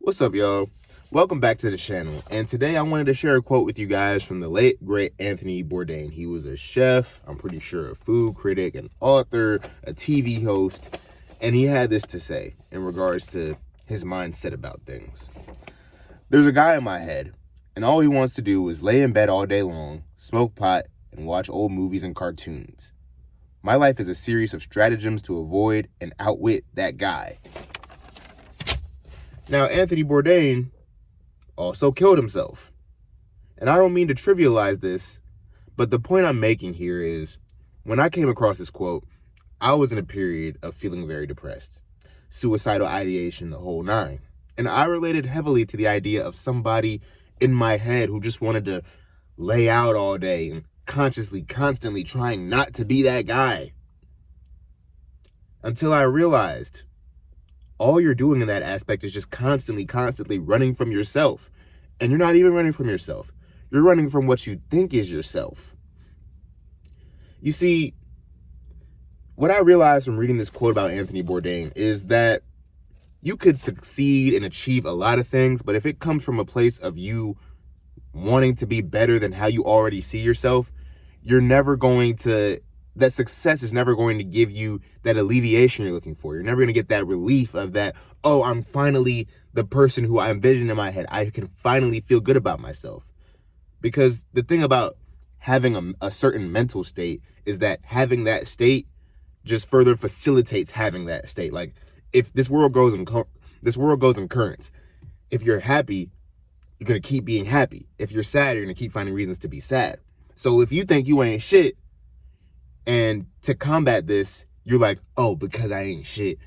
What's up, y'all? Welcome back to the channel. And today I wanted to share a quote with you guys from the late, great Anthony Bourdain. He was a chef, I'm pretty sure a food critic, an author, a TV host, and he had this to say in regards to his mindset about things. There's a guy in my head, and all he wants to do is lay in bed all day long, smoke pot, and watch old movies and cartoons. My life is a series of stratagems to avoid and outwit that guy. Now, Anthony Bourdain also killed himself. And I don't mean to trivialize this, but the point I'm making here is, when I came across this quote, I was in a period of feeling very depressed. Suicidal ideation, the whole nine. And I related heavily to the idea of somebody in my head who just wanted to lay out all day and constantly trying not to be that guy. Until I realized all you're doing in that aspect is just constantly running from yourself. And you're not even running from yourself. You're running from what you think is yourself. You see, what I realized from reading this quote about Anthony Bourdain is that you could succeed and achieve a lot of things, but if it comes from a place of you wanting to be better than how you already see yourself, that success is never going to give you that alleviation you're looking for. You're never going to get that relief of that, oh, I'm finally the person who I envisioned in my head. I can finally feel good about myself. Because the thing about having a certain mental state is that having that state just further facilitates having that state. Like, if this world goes in currents. If you're happy, you're going to keep being happy. If you're sad, you're going to keep finding reasons to be sad. So if you think you ain't shit, and to combat this, you're like, oh, because I ain't shit,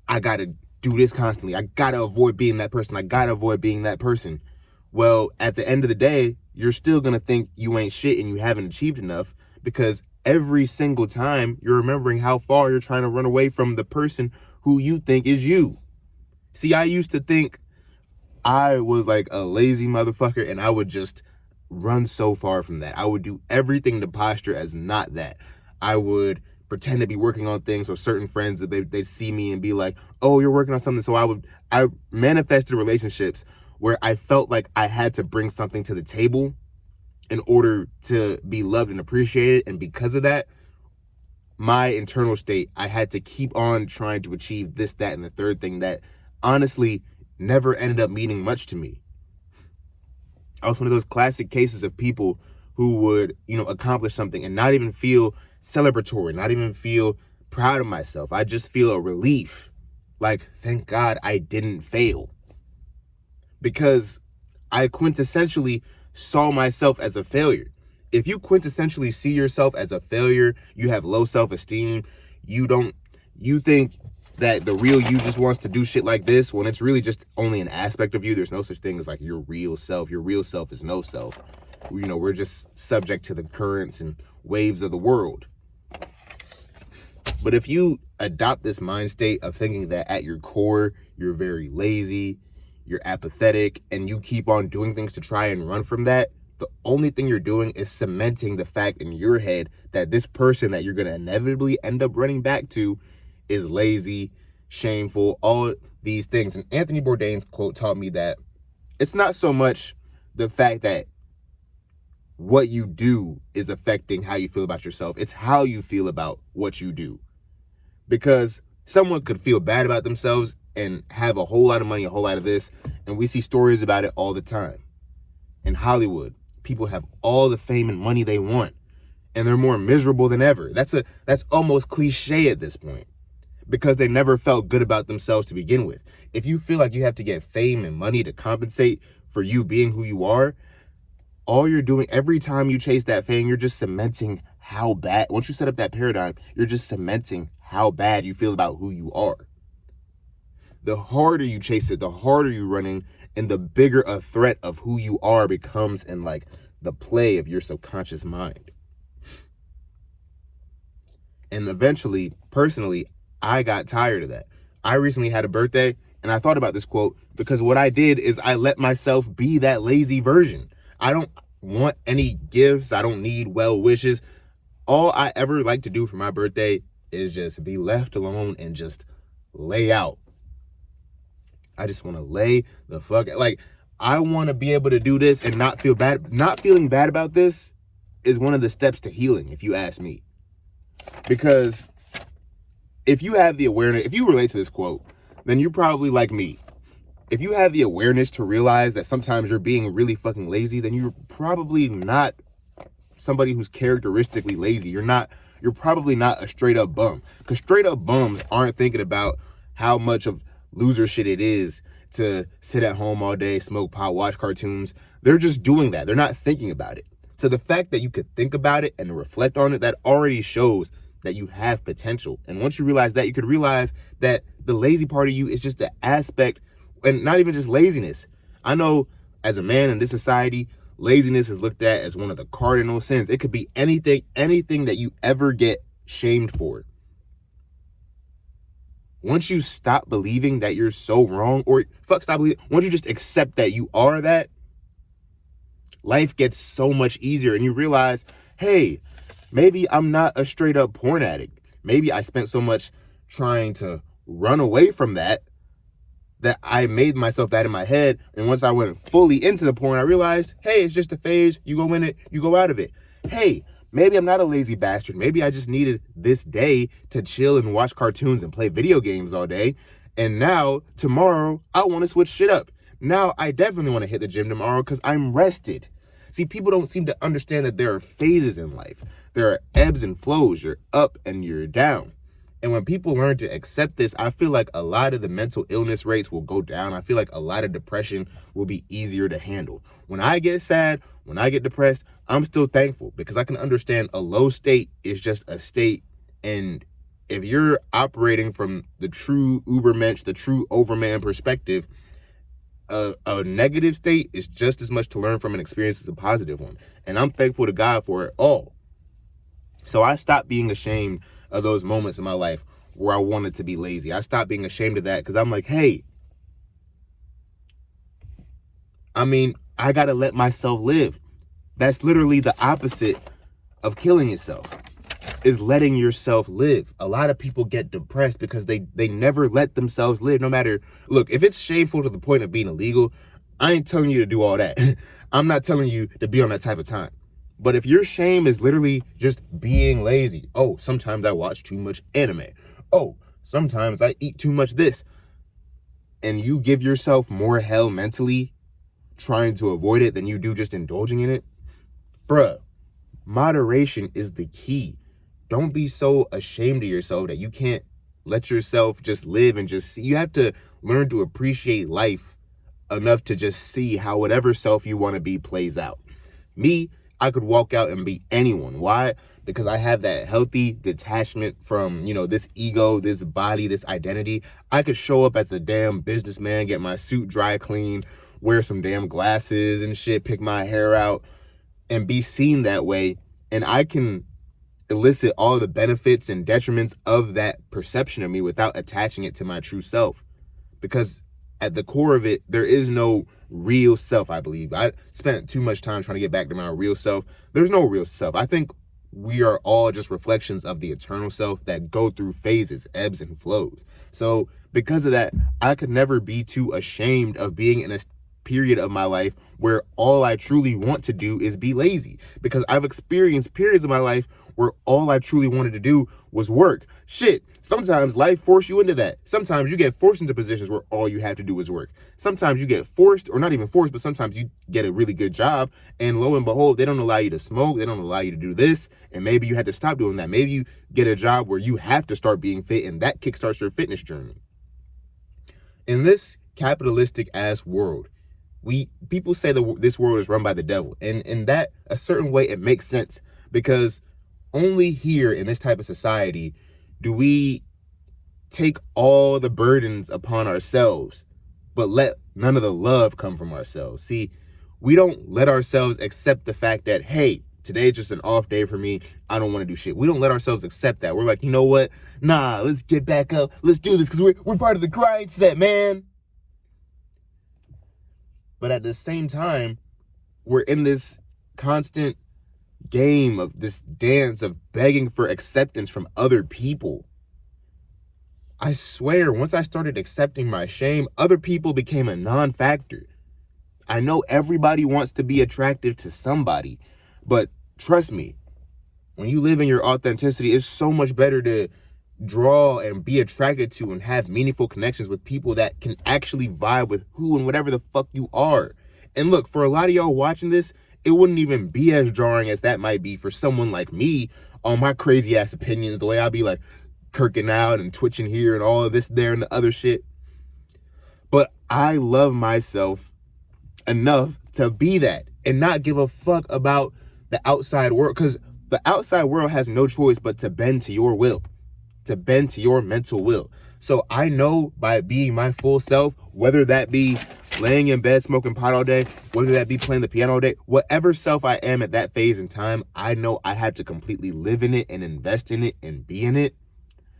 I gotta do this constantly. I gotta avoid being that person. I gotta avoid being that person. Well, at the end of the day, you're still gonna think you ain't shit and you haven't achieved enough, because every single time you're remembering how far you're trying to run away from the person who you think is you. See, I used to think I was like a lazy motherfucker, and I would just run so far from that. I would do everything to posture as not that. I would pretend to be working on things, so certain friends, that they'd see me and be like, oh, you're working on something. So I manifested relationships where I felt like I had to bring something to the table in order to be loved and appreciated. And because of that, my internal state, I had to keep on trying to achieve this, that, and the third thing that honestly never ended up meaning much to me. I was one of those classic cases of people who would, accomplish something and not even feel celebratory, not even feel proud of myself. I just feel a relief. Like, thank God I didn't fail. Because I quintessentially saw myself as a failure. If you quintessentially see yourself as a failure, you have low self-esteem, you think that the real you just wants to do shit like this, when it's really just only an aspect of you. There's no such thing as like your real self. Your real self is no self. We're just subject to the currents and waves of the world. But if you adopt this mind state of thinking that at your core, you're very lazy, you're apathetic, and you keep on doing things to try and run from that, the only thing you're doing is cementing the fact in your head that this person that you're going to inevitably end up running back to is lazy, shameful, all these things. And Anthony Bourdain's quote taught me that it's not so much the fact that what you do is affecting how you feel about yourself. It's how you feel about what you do. Because someone could feel bad about themselves and have a whole lot of money, a whole lot of this, and we see stories about it all the time. In Hollywood, people have all the fame and money they want, and they're more miserable than ever. That's almost cliche at this point, because they never felt good about themselves to begin with. If you feel like you have to get fame and money to compensate for you being who you are, all you're doing every time you chase that fame, you're just cementing how bad, once you set up that paradigm, you're just cementing how bad you feel about who you are. The harder you chase it, the harder you're running, and the bigger a threat of who you are becomes in like the play of your subconscious mind. And eventually, personally, I got tired of that. I recently had a birthday, and I thought about this quote, because what I did is I let myself be that lazy version. I don't want any gifts. I don't need well wishes. All I ever like to do for my birthday is just be left alone and just lay out. I just want to lay the fuck, like, I want to be able to do this and not feel bad. Not feeling bad about this is one of the steps to healing, if you ask me. Because if you have the awareness, if you relate to this quote, then you're probably like me. If you have the awareness to realize that sometimes you're being really fucking lazy, then you're probably not somebody who's characteristically lazy. You're probably not a straight up bum. Because straight up bums aren't thinking about how much of loser shit it is to sit at home all day, smoke pot, watch cartoons. They're just doing that. They're not thinking about it. So the fact that you could think about it and reflect on it, that already shows that you have potential. And once you realize that, you could realize that the lazy part of you is just an aspect, and not even just laziness. I know as a man in this society, laziness is looked at as one of the cardinal sins. It could be anything that you ever get shamed for. Once you stop believing that you're so wrong, or stop believing, once you just accept that you are that, life gets so much easier, and you realize, hey, maybe I'm not a straight up porn addict. Maybe I spent so much trying to run away from that I made myself that in my head. And once I went fully into the porn, I realized, hey, it's just a phase. You go in it, you go out of it. Hey, maybe I'm not a lazy bastard. Maybe I just needed this day to chill and watch cartoons and play video games all day. And now, tomorrow, I want to switch shit up. Now, I definitely want to hit the gym tomorrow because I'm rested. See, people don't seem to understand that there are phases in life. There are ebbs and flows. You're up and you're down. And when people learn to accept this, I feel like a lot of the mental illness rates will go down. I feel like a lot of depression will be easier to handle. When I get sad, when I get depressed, I'm still thankful because I can understand a low state is just a state. And if you're operating from the true Ubermensch, the true Overman perspective, a negative state is just as much to learn from an experience as a positive one. And I'm thankful to God for it all. So I stopped being ashamed of those moments in my life where I wanted to be lazy. I stopped being ashamed of that because I'm like, hey, I got to let myself live. That's literally the opposite of killing yourself, is letting yourself live. A lot of people get depressed because they never let themselves live. No matter, look, if it's shameful to the point of being illegal, I ain't telling you to do all that. I'm not telling you to be on that type of time. But if your shame is literally just being lazy, oh, sometimes I watch too much anime. Oh, sometimes I eat too much this. And you give yourself more hell mentally trying to avoid it than you do just indulging in it. Bruh, moderation is the key. Don't be so ashamed of yourself that you can't let yourself just live and just see. You have to learn to appreciate life enough to just see how whatever self you want to be plays out. Me, I could walk out and be anyone. Why? Because I have that healthy detachment from, this ego, this body, this identity. I could show up as a damn businessman, get my suit dry cleaned, wear some damn glasses and shit, pick my hair out, and be seen that way. And I can elicit all the benefits and detriments of that perception of me without attaching it to my true self. Because at the core of it, there is no real self, I believe. I spent too much time trying to get back to my real self. There's no real self. I think we are all just reflections of the eternal self that go through phases, ebbs and flows. So because of that, I could never be too ashamed of being in a period of my life where all I truly want to do is be lazy. Because I've experienced periods of my life where all I truly wanted to do was work. Shit, sometimes life forces you into that. Sometimes you get forced into positions where all you have to do is work. Sometimes you get forced, or not even forced, but sometimes you get a really good job, and lo and behold, they don't allow you to smoke, they don't allow you to do this, and maybe you had to stop doing that. Maybe you get a job where you have to start being fit, and that kickstarts your fitness journey. In this capitalistic ass world, people say that this world is run by the devil, and in that a certain way it makes sense, because only here in this type of society do we take all the burdens upon ourselves, but let none of the love come from ourselves. See, we don't let ourselves accept the fact that, hey, today's just an off day for me. I don't want to do shit. We don't let ourselves accept that. We're like, you know what? Nah, let's get back up. Let's do this because we're part of the grind set, man. But at the same time, we're in this constant game of this dance of begging for acceptance from other people. I swear, once I started accepting my shame, other people became a non-factor. I know everybody wants to be attractive to somebody, but trust me, when you live in your authenticity, it's so much better to draw and be attracted to and have meaningful connections with people that can actually vibe with who and whatever the fuck you are. And look, for a lot of y'all watching this, it wouldn't even be as jarring as that might be for someone like me on my crazy ass opinions, the way I be like kirking out and twitching here and all of this, there, and the other shit. But I love myself enough to be that and not give a fuck about the outside world, because the outside world has no choice but to bend to your will, to bend to your mental will. So I know by being my full self, whether that be laying in bed smoking pot all day, whether that be playing the piano all day, whatever self I am at that phase in time, I know I have to completely live in it and invest in it and be in it,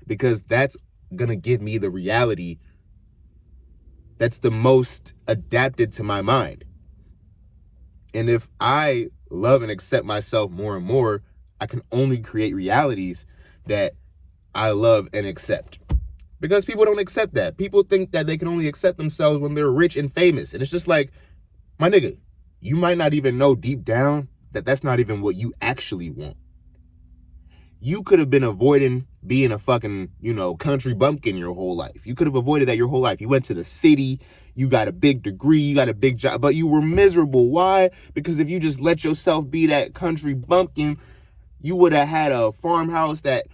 because that's gonna give me the reality that's the most adapted to my mind. And if I love and accept myself more and more, I can only create realities that I love and accept. Because people don't accept that. People think that they can only accept themselves when they're rich and famous. And it's just like, my nigga, you might not even know deep down that that's not even what you actually want. You could have been avoiding being a fucking, country bumpkin your whole life. You could have avoided that your whole life. You went to the city, you got a big degree, you got a big job, but you were miserable. Why? Because if you just let yourself be that country bumpkin, you would have had a farmhouse that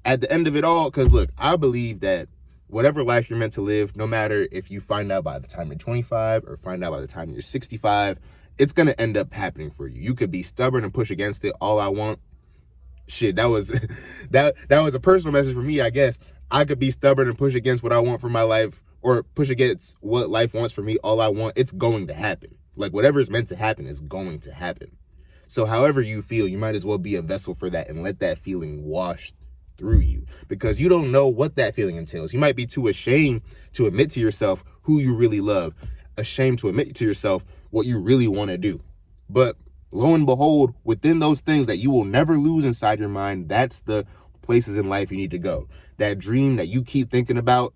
at the end of it all, because look, I believe that whatever life you're meant to live, no matter if you find out by the time you're 25 or find out by the time you're 65, it's going to end up happening for you. You could be stubborn and push against it all I want. Shit, that was that was a personal message for me, I guess. I could be stubborn and push against what I want for my life, or push against what life wants for me all I want. It's going to happen. Like, whatever is meant to happen is going to happen. So however you feel, you might as well be a vessel for that and let that feeling wash through you, because you don't know what that feeling entails. You might be too ashamed to admit to yourself who you really love, ashamed to admit to yourself what you really want to do. But lo and behold, within those things that you will never lose inside your mind, that's the places in life you need to go. That dream that you keep thinking about,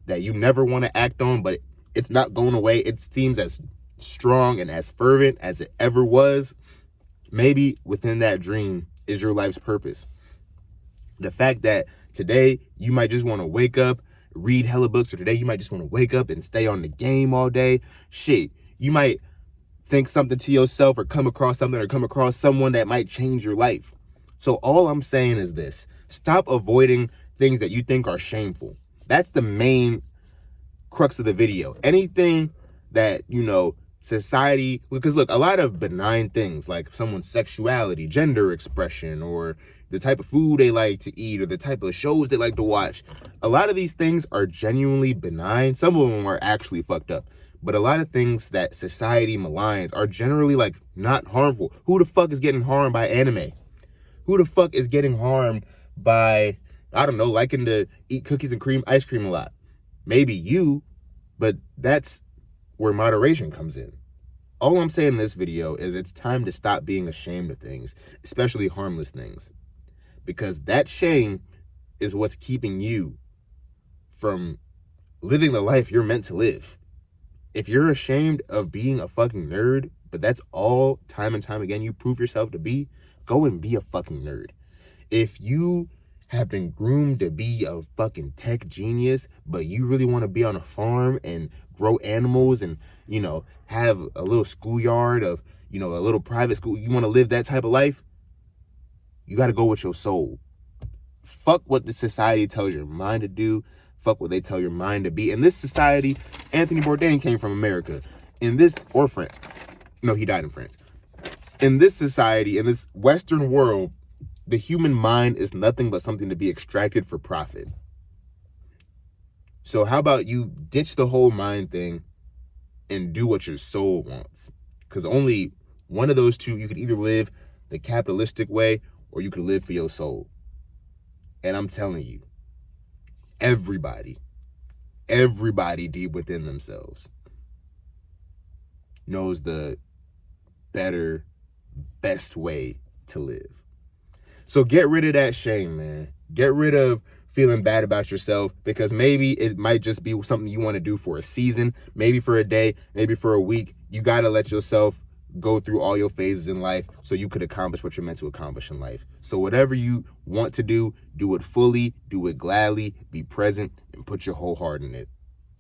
that you never want to act on, but it's not going away. It seems as strong and as fervent as it ever was. Maybe within that dream is your life's purpose. The fact that today you might just want to wake up, read hella books, or today you might just want to wake up and stay on the game all day. Shit, you might think something to yourself or come across something or come across someone that might change your life. So all I'm saying is this: stop avoiding things that you think are shameful. That's the main crux of the video. Anything that, society, because look, a lot of benign things like someone's sexuality, gender expression, or the type of food they like to eat, or the type of shows they like to watch, a lot of these things are genuinely benign. Some of them are actually fucked up. But a lot of things that society maligns are generally like not harmful. Who the fuck is getting harmed by anime? Who the fuck is getting harmed by, I don't know, liking to eat cookies and cream, ice cream a lot? Maybe you, but that's where moderation comes in. All I'm saying in this video is it's time to stop being ashamed of things, especially harmless things, because that shame is what's keeping you from living the life you're meant to live. If you're ashamed of being a fucking nerd, but that's all time and time again you prove yourself to be, go and be a fucking nerd. If you have been groomed to be a fucking tech genius, but you really want to be on a farm and grow animals and, have a little schoolyard of, a little private school, you want to live that type of life, you got to go with your soul. Fuck what the society tells your mind to do. Fuck what they tell your mind to be. In this society, Anthony Bourdain came from America. Or France. No, he died in France. In this society, in this Western world, the human mind is nothing but something to be extracted for profit. So how about you ditch the whole mind thing and do what your soul wants? Because only one of those two, you could either live the capitalistic way or you could live for your soul. And I'm telling you, everybody deep within themselves knows the better, best way to live. So get rid of that shame, man. Get rid of feeling bad about yourself, because maybe it might just be something you want to do for a season, maybe for a day, maybe for a week. You got to let yourself go through all your phases in life so you could accomplish what you're meant to accomplish in life. So whatever you want to do it fully, do it gladly, be present, and put your whole heart in it.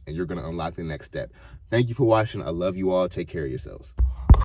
And you're going to unlock the next step. Thank you for watching. I love you all. Take care of yourselves.